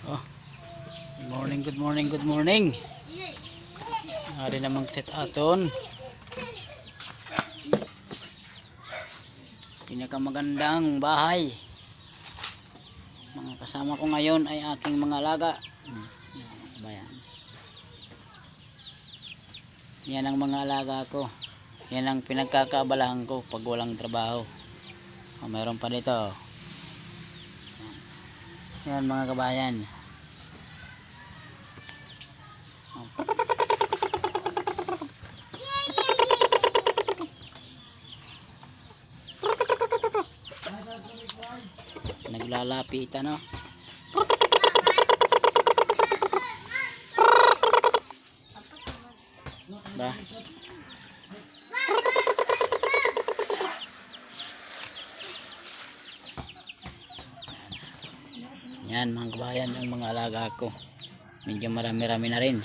Oh, good morning, good morning. Ari namang tet aton. Pinakamagandang bahay. Mga kasama ko ngayon ay aking mga alaga. Bayan. Yan ang mga alaga ko. Yan ang pinagkakaabalahan ko pag walang trabaho. Oh, mayroon pa dito. Yan mga kabayan. Naglalapit ano. Ba? Yan mga kabayan ang mga alaga ko. Medyo marami-rami na rin.